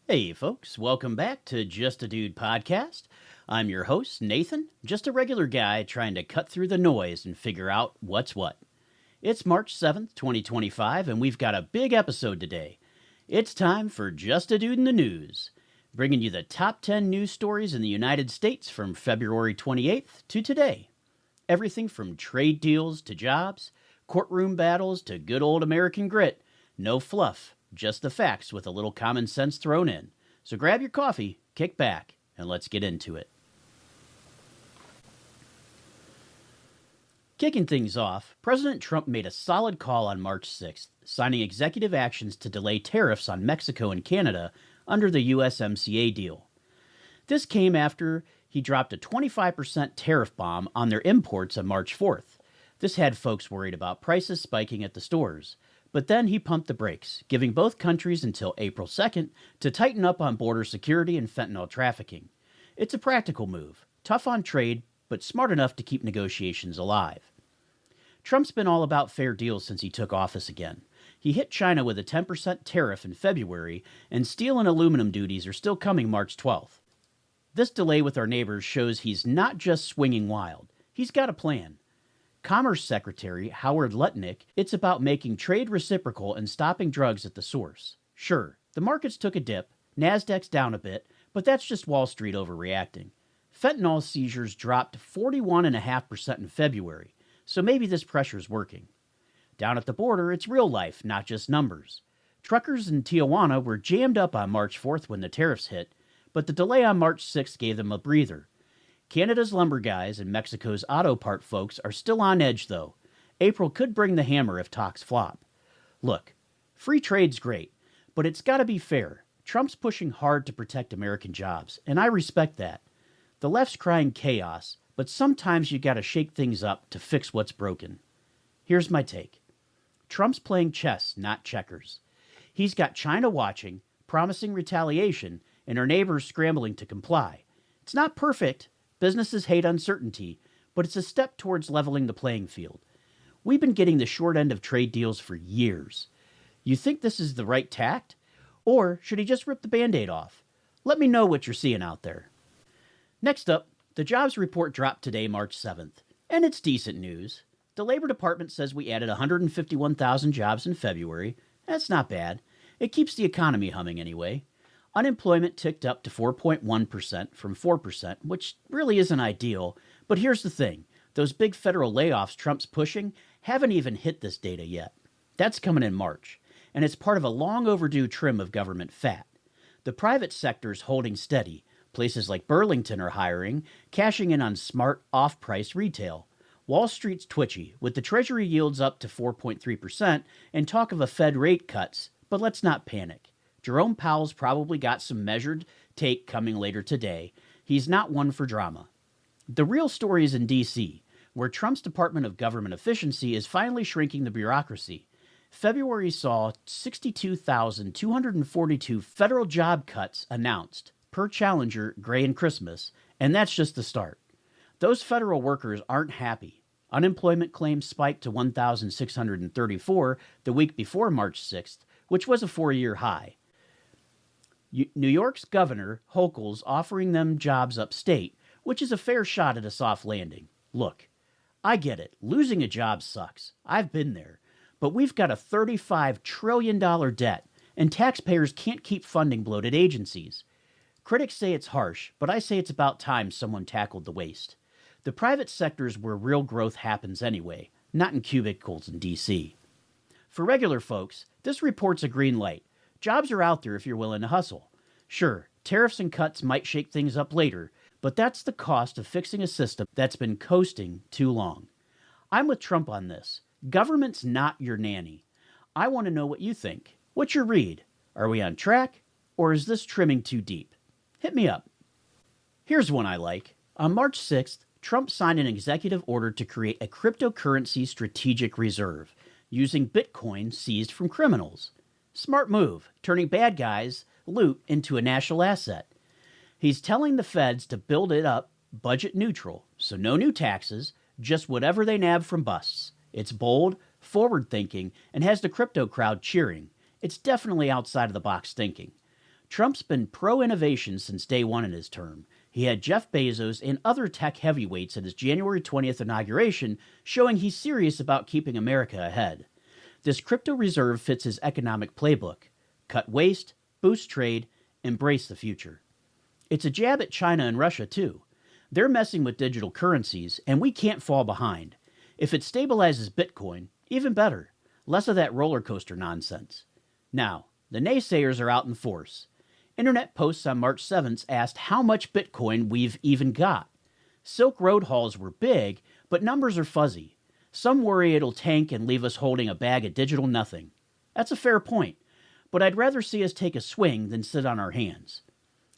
Hey, folks, welcome back to Just a Dude podcast. I'm your host, Nathan, just a regular guy trying to cut through the noise and figure out what's what. It's March 7th, 2025, and we've got a big episode today. It's time for Just a Dude in the News, bringing you the top 10 news stories in the United States from February 28th to today. Everything from trade deals to jobs, courtroom battles to good old American grit. No fluff, just the facts with a little common sense thrown in. So grab your coffee, kick back, and let's get into it. Kicking things off, President Trump made a solid call on March 6th, signing executive actions to delay tariffs on Mexico and Canada under the USMCA deal. This came after he dropped a 25% tariff bomb on their imports on March 4th. This had folks worried about prices spiking at the stores. But then he pumped the brakes, giving both countries until April 2nd to tighten up on border security and fentanyl trafficking. It's a practical move, tough on trade, but smart enough to keep negotiations alive. Trump's been all about fair deals since he took office again. He hit China with a 10% tariff in February, and steel and aluminum duties are still coming March 12th. This delay with our neighbors shows he's not just swinging wild. He's got a plan. Commerce Secretary Howard Lutnick, it's about making trade reciprocal and stopping drugs at the source. Sure, the markets took a dip, Nasdaq's down a bit, but that's just Wall Street overreacting. Fentanyl seizures dropped 41.5% in February, so maybe this pressure's working. Down at the border, it's real life, not just numbers. Truckers in Tijuana were jammed up on March 4th when the tariffs hit, but the delay on March 6th gave them a breather. Canada's lumber guys and Mexico's auto part folks are still on edge, though. April could bring the hammer if talks flop. Look, free trade's great, but it's got to be fair. Trump's pushing hard to protect American jobs, and I respect that. The left's crying chaos, but sometimes you got to shake things up to fix what's broken. Here's my take. Trump's playing chess, not checkers. He's got China watching, promising retaliation, and our neighbors scrambling to comply. It's not perfect. Businesses hate uncertainty, but it's a step towards leveling the playing field. We've been getting the short end of trade deals for years. You think this is the right tact? Or should he just rip the Band-Aid off? Let me know what you're seeing out there. Next up, the jobs report dropped today, March 7th, and it's decent news. The Labor Department says we added 151,000 jobs in February. That's not bad. It keeps the economy humming anyway. Unemployment ticked up to 4.1% from 4%, which really isn't ideal. But here's the thing. Those big federal layoffs Trump's pushing haven't even hit this data yet. That's coming in March, and it's part of a long overdue trim of government fat. The private sector's holding steady. Places like Burlington are hiring, cashing in on smart, off-price retail. Wall Street's twitchy, with the Treasury yields up to 4.3% and talk of a Fed rate cuts, but let's not panic. Jerome Powell's probably got some measured take coming later today. He's not one for drama. The real story is in D.C., where Trump's Department of Government Efficiency is finally shrinking the bureaucracy. February saw 62,242 federal job cuts announced, per Challenger, Gray, and Christmas, and that's just the start. Those federal workers aren't happy. Unemployment claims spiked to 1,634 the week before March 6th, which was a 4-year high. New York's Governor Hochul's offering them jobs upstate, which is a fair shot at a soft landing. Look, I get it. Losing a job sucks. I've been there. But we've got a $35 trillion debt, and taxpayers can't keep funding bloated agencies. Critics say it's harsh, but I say it's about time someone tackled the waste. The private sector's where real growth happens anyway, not in cubicles in D.C. For regular folks, this report's a green light. Jobs are out there if you're willing to hustle. Sure, tariffs and cuts might shake things up later, but that's the cost of fixing a system that's been coasting too long. I'm with Trump on this. Government's not your nanny. I want to know what you think. What's your read? Are we on track, or is this trimming too deep? Hit me up. Here's one I like. On March 6th, Trump signed an executive order to create a cryptocurrency strategic reserve using Bitcoin seized from criminals. Smart move, turning bad guys' loot into a national asset. He's telling the feds to build it up budget neutral, so no new taxes, just whatever they nab from busts. It's bold, forward-thinking, and has the crypto crowd cheering. It's definitely outside of the box thinking. Trump's been pro-innovation since day one in his term. He had Jeff Bezos and other tech heavyweights at his January 20th inauguration, showing he's serious about keeping America ahead. This crypto reserve fits his economic playbook. Cut waste, boost trade, embrace the future. It's a jab at China and Russia, too. They're messing with digital currencies, and we can't fall behind. If it stabilizes Bitcoin, even better. Less of that roller coaster nonsense. Now, the naysayers are out in force. Internet posts on March 7th asked how much Bitcoin we've even got. Silk Road hauls were big, but numbers are fuzzy. Some worry it'll tank and leave us holding a bag of digital nothing. That's a fair point, but I'd rather see us take a swing than sit on our hands.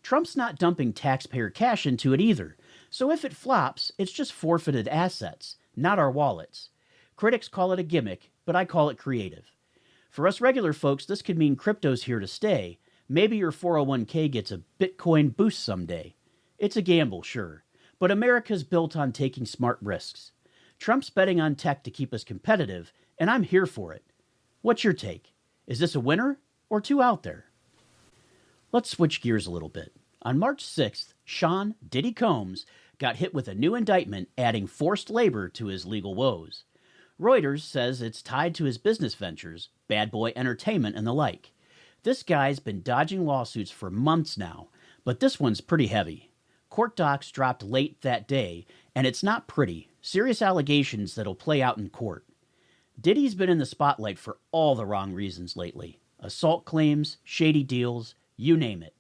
Trump's not dumping taxpayer cash into it either, so if it flops, it's just forfeited assets, not our wallets. Critics call it a gimmick, but I call it creative. For us regular folks, this could mean crypto's here to stay. Maybe your 401k gets a Bitcoin boost someday. It's a gamble, sure, but America's built on taking smart risks. Trump's betting on tech to keep us competitive, and I'm here for it. What's your take? Is this a winner or two out there? Let's switch gears a little bit. On March 6th, Sean Diddy Combs got hit with a new indictment adding forced labor to his legal woes. Reuters says it's tied to his business ventures, Bad Boy Entertainment and the like. This guy's been dodging lawsuits for months now, but this one's pretty heavy. Court docs dropped late that day, and it's not pretty. Serious allegations that'll play out in court. Diddy's been in the spotlight for all the wrong reasons lately. Assault claims, shady deals, you name it.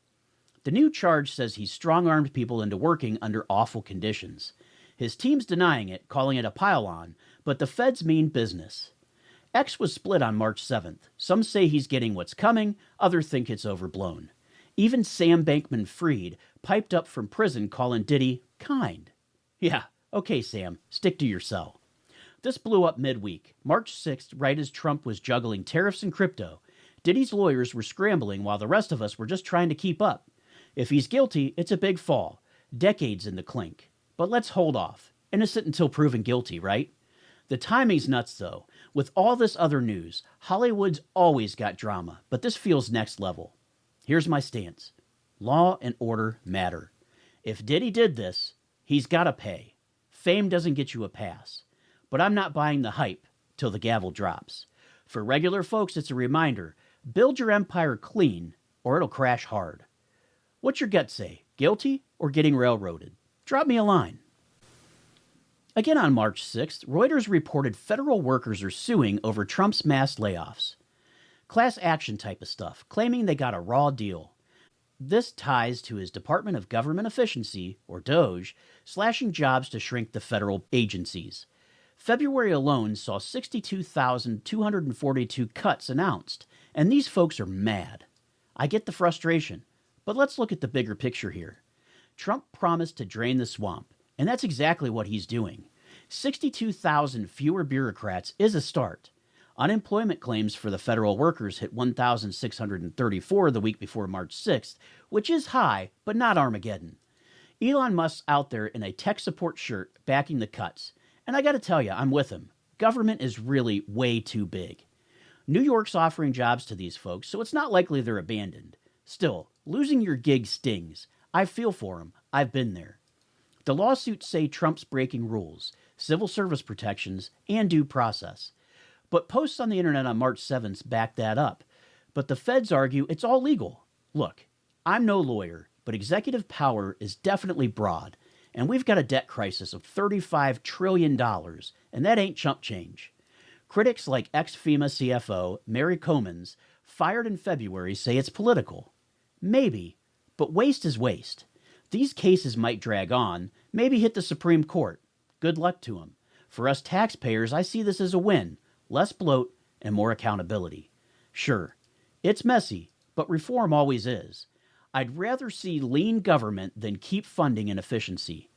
The new charge says he strong-armed people into working under awful conditions. His team's denying it, calling it a pile-on, but the feds mean business. X was split on March 7th. Some say he's getting what's coming, others think it's overblown. Even Sam Bankman-Fried piped up from prison calling Diddy kind. Yeah, okay, Sam, stick to your cell. This blew up midweek, March 6th, right as Trump was juggling tariffs and crypto. Diddy's lawyers were scrambling while the rest of us were just trying to keep up. If he's guilty, it's a big fall. Decades in the clink. But let's hold off. Innocent until proven guilty, right? The timing's nuts, though. With all this other news, Hollywood's always got drama, but this feels next level. Here's my stance. Law and order matter. If Diddy did this, he's got to pay. Fame doesn't get you a pass. But I'm not buying the hype till the gavel drops. For regular folks, it's a reminder. Build your empire clean, or it'll crash hard. What's your gut say? Guilty or getting railroaded? Drop me a line. Again on March 6th, Reuters reported federal workers are suing over Trump's mass layoffs. Class action type of stuff, claiming they got a raw deal. This ties to his Department of Government Efficiency, or DOGE, slashing jobs to shrink the federal agencies. February alone saw 62,242 cuts announced, and these folks are mad. I get the frustration, but let's look at the bigger picture here. Trump promised to drain the swamp, and that's exactly what he's doing. 62,000 fewer bureaucrats is a start. Unemployment claims for the federal workers hit 1,634 the week before March 6th, which is high, but not Armageddon. Elon Musk's out there in a tech support shirt backing the cuts. And I gotta tell you, I'm with him. Government is really way too big. New York's offering jobs to these folks, so it's not likely they're abandoned. Still, losing your gig stings. I feel for him. I've been there. The lawsuits say Trump's breaking rules, civil service protections, and due process. But posts on the internet on March 7th back that up. But the feds argue it's all legal. Look, I'm no lawyer, but executive power is definitely broad. And we've got a debt crisis of $35 trillion, and that ain't chump change. Critics like ex-FEMA CFO Mary Comins, fired in February, say it's political. Maybe, but waste is waste. These cases might drag on, maybe hit the Supreme Court. Good luck to them. For us taxpayers, I see this as a win. Less bloat and more accountability. Sure, it's messy, but reform always is. I'd rather see lean government than keep funding inefficiency.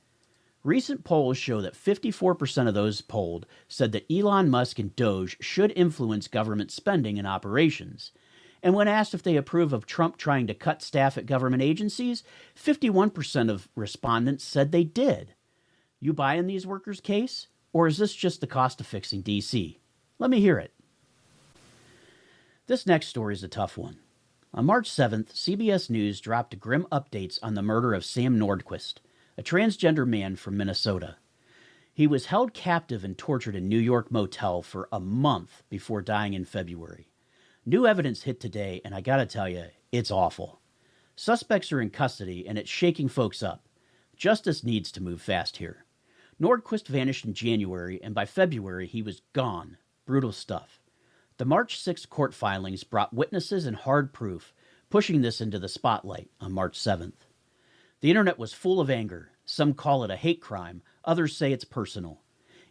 Recent polls show that 54% of those polled said that Elon Musk and Doge should influence government spending and operations. And when asked if they approve of Trump trying to cut staff at government agencies, 51% of respondents said they did. You buying these workers' case? Or is this just the cost of fixing D.C.? Let me hear it. This next story is a tough one. On March 7th, CBS News dropped grim updates on the murder of Sam Nordquist, a transgender man from Minnesota. He was held captive and tortured in New York motel for a month before dying in February. New evidence hit today, and I gotta tell you, it's awful. Suspects are in custody, and it's shaking folks up. Justice needs to move fast here. Nordquist vanished in January, and by February, he was gone. Brutal stuff. The March 6 court filings brought witnesses and hard proof, pushing this into the spotlight on March 7th. The internet was full of anger. Some call it a hate crime. Others say it's personal.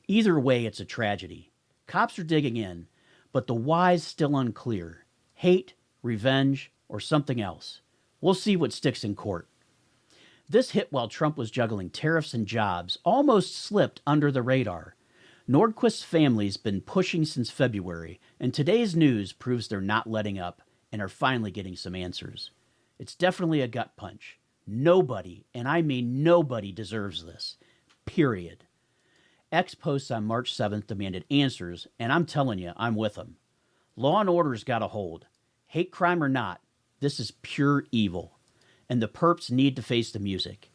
Either way, it's a tragedy. Cops are digging in, but the why's still unclear. Hate, revenge, or something else. We'll see what sticks in court. This hit while Trump was juggling tariffs and jobs, almost slipped under the radar. Nordquist's family's been pushing since February, and today's news proves they're not letting up and are finally getting some answers. It's definitely a gut punch. Nobody, and I mean nobody, deserves this. Period. X posts on March 7th demanded answers, and I'm telling you, I'm with them. Law and order's got a hold. Hate crime or not, this is pure evil, and the perps need to face the music.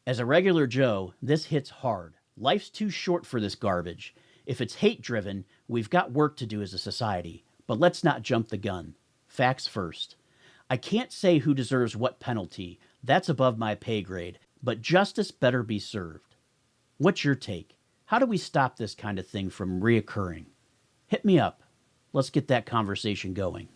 As a regular Joe, this hits hard. Life's too short for this garbage. If it's hate-driven, we've got work to do as a society. But let's not jump the gun. Facts first. I can't say who deserves what penalty. That's above my pay grade. But justice better be served. What's your take? How do we stop this kind of thing from reoccurring? Hit me up. Let's get that conversation going.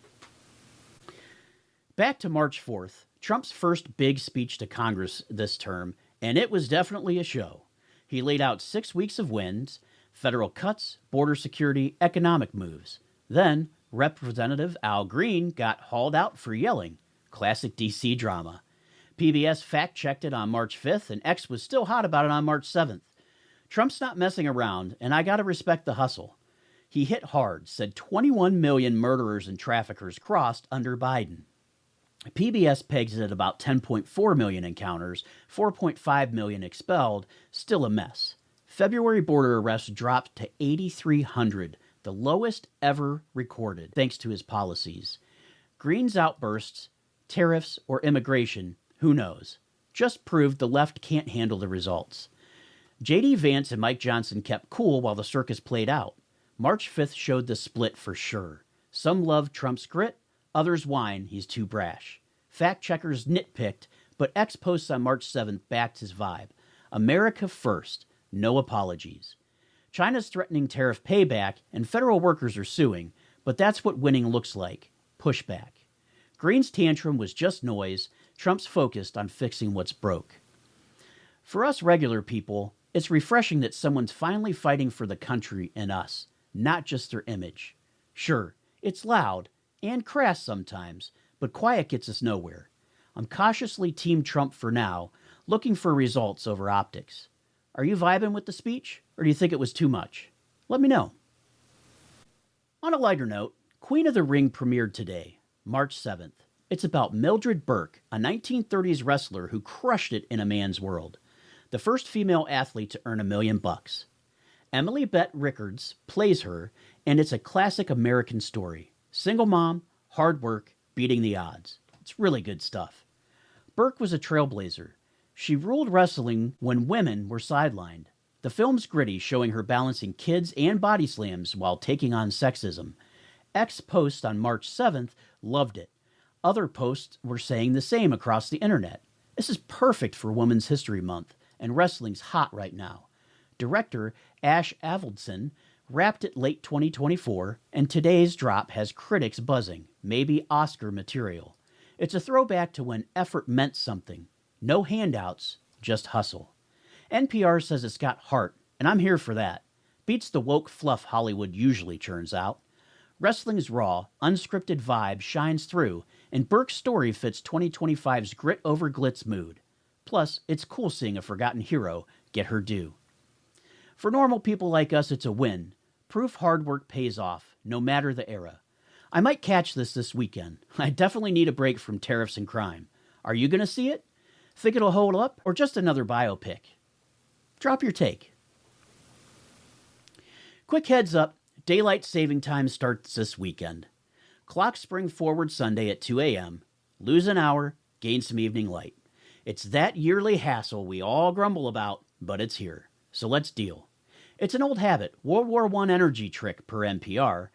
Back to March 4th, Trump's first big speech to Congress this term, and it was definitely a show. He laid out 6 weeks of wins, federal cuts, border security, economic moves. Then, Representative Al Green got hauled out for yelling. Classic D.C. drama. PBS fact-checked it on March 5th, and X was still hot about it on March 7th. Trump's not messing around, and I gotta respect the hustle. He hit hard, said 21 million murderers and traffickers crossed under Biden. PBS pegs it at about 10.4 million encounters, 4.5 million expelled, still a mess. February border arrests dropped to 8,300, the lowest ever recorded, thanks to his policies. Green's outbursts, tariffs, or immigration, who knows? Just proved the left can't handle the results. J.D. Vance and Mike Johnson kept cool while the circus played out. March 5th showed the split for sure. Some loved Trump's grit, others whine he's too brash. Fact-checkers nitpicked, but X posts on March 7th backed his vibe. America first, no apologies. China's threatening tariff payback, and federal workers are suing, but that's what winning looks like, pushback. Green's tantrum was just noise. Trump's focused on fixing what's broke. For us regular people, it's refreshing that someone's finally fighting for the country and us, not just their image. Sure, it's loud and crass sometimes, but quiet gets us nowhere. I'm cautiously Team Trump for now, looking for results over optics. Are you vibing with the speech, or do you think it was too much? Let me know. On a lighter note, Queen of the Ring premiered today, March 7th. It's about Mildred Burke, a 1930s wrestler who crushed it in a man's world. The first female athlete to earn $1 million. Emily Bett Rickards plays her, and it's a classic American story. Single mom, hard work, beating the odds. It's really good stuff. Burke was a trailblazer. She ruled wrestling when women were sidelined. The film's gritty, showing her balancing kids and body slams while taking on sexism. X post on March 7th loved it. Other posts were saying the same across the internet. This is perfect for Women's History Month, and wrestling's hot right now. Director Ash Avildsen wrapped it late 2024, and today's drop has critics buzzing, maybe Oscar material. It's a throwback to when effort meant something. No handouts, just hustle. NPR says it's got heart, and I'm here for that. Beats the woke fluff Hollywood usually churns out. Wrestling's raw, unscripted vibe shines through, and Burke's story fits 2025's grit over glitz mood. Plus, it's cool seeing a forgotten hero get her due. For normal people like us, it's a win. Proof hard work pays off, no matter the era. I might catch this weekend. I definitely need a break from tariffs and crime. Are you going to see it? Think it'll hold up, or just another biopic? Drop your take. Quick heads up, daylight saving time starts this weekend. Clock spring forward Sunday at 2 a.m., lose an hour, gain some evening light. It's that yearly hassle we all grumble about, but it's here. So let's deal. It's an old habit, World War I energy trick per NPR.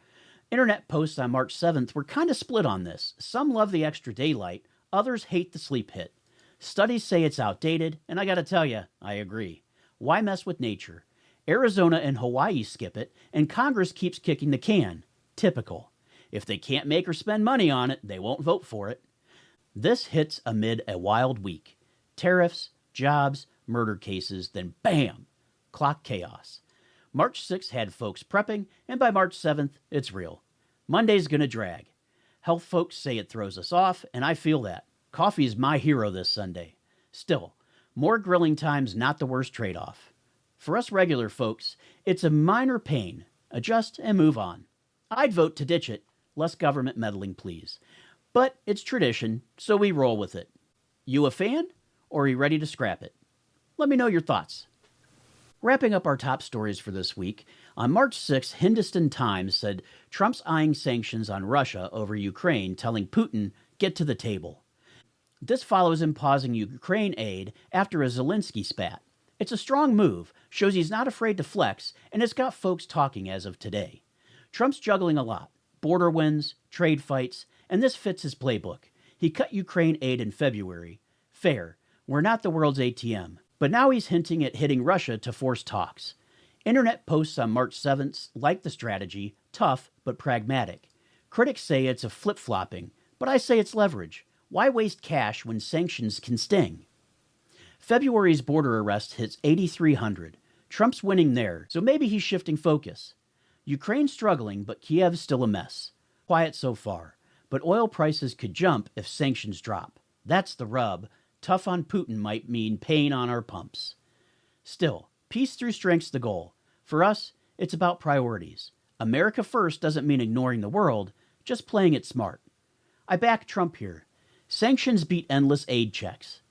Internet posts on March 7th were kind of split on this. Some love the extra daylight, others hate the sleep hit. Studies say it's outdated, and I gotta tell you, I agree. Why mess with nature? Arizona and Hawaii skip it, and Congress keeps kicking the can. Typical. If they can't make or spend money on it, they won't vote for it. This hits amid a wild week. Tariffs, jobs, murder cases, then bam! Clock chaos. March 6th had folks prepping, and by March 7th, it's real. Monday's gonna drag. Health folks say it throws us off, and I feel that. Coffee's my hero this Sunday. Still, more grilling time's not the worst trade-off. For us regular folks, it's a minor pain. Adjust and move on. I'd vote to ditch it. Less government meddling, please. But it's tradition, so we roll with it. You a fan, or are you ready to scrap it? Let me know your thoughts. Wrapping up our top stories for this week, on March 6th, Hindustan Times said Trump's eyeing sanctions on Russia over Ukraine, telling Putin, get to the table. This follows him pausing Ukraine aid after a Zelensky spat. It's a strong move, shows he's not afraid to flex, and it's got folks talking as of today. Trump's juggling a lot. Border wins, trade fights, and this fits his playbook. He cut Ukraine aid in February. Fair. We're not the world's ATM. But now he's hinting at hitting Russia to force talks. Internet posts on March 7th like the strategy, tough but pragmatic. Critics say it's a flip-flopping, but I say it's leverage. Why waste cash when sanctions can sting? February's border arrest hits 8,300. Trump's winning there, so maybe he's shifting focus. Ukraine's struggling, but Kiev's still a mess. Quiet so far, but oil prices could jump if sanctions drop. That's the rub. Tough on Putin might mean pain on our pumps. Still, peace through strength's the goal. For us, it's about priorities. America first doesn't mean ignoring the world, just playing it smart. I back Trump here. Sanctions beat endless aid checks.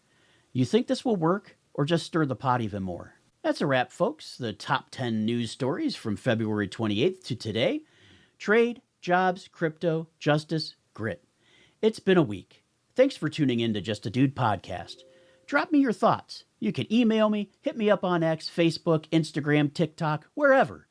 You think this will work, or just stir the pot even more? That's a wrap, folks. The top 10 news stories from February 28th to today. Trade, jobs, crypto, justice, grit. It's been a week. Thanks for tuning in to Just a Dude podcast. Drop me your thoughts. You can email me, hit me up on X, Facebook, Instagram, TikTok, wherever.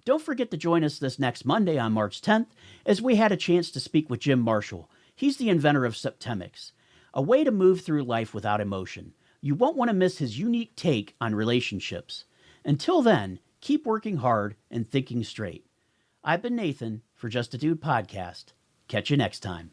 Don't forget to join us this next Monday on March 10th as we had a chance to speak with Jim Marshall. He's the inventor of Septemics, a way to move through life without emotion. You won't want to miss his unique take on relationships. Until then, keep working hard and thinking straight. I've been Nathan for Just a Dude podcast. Catch you next time.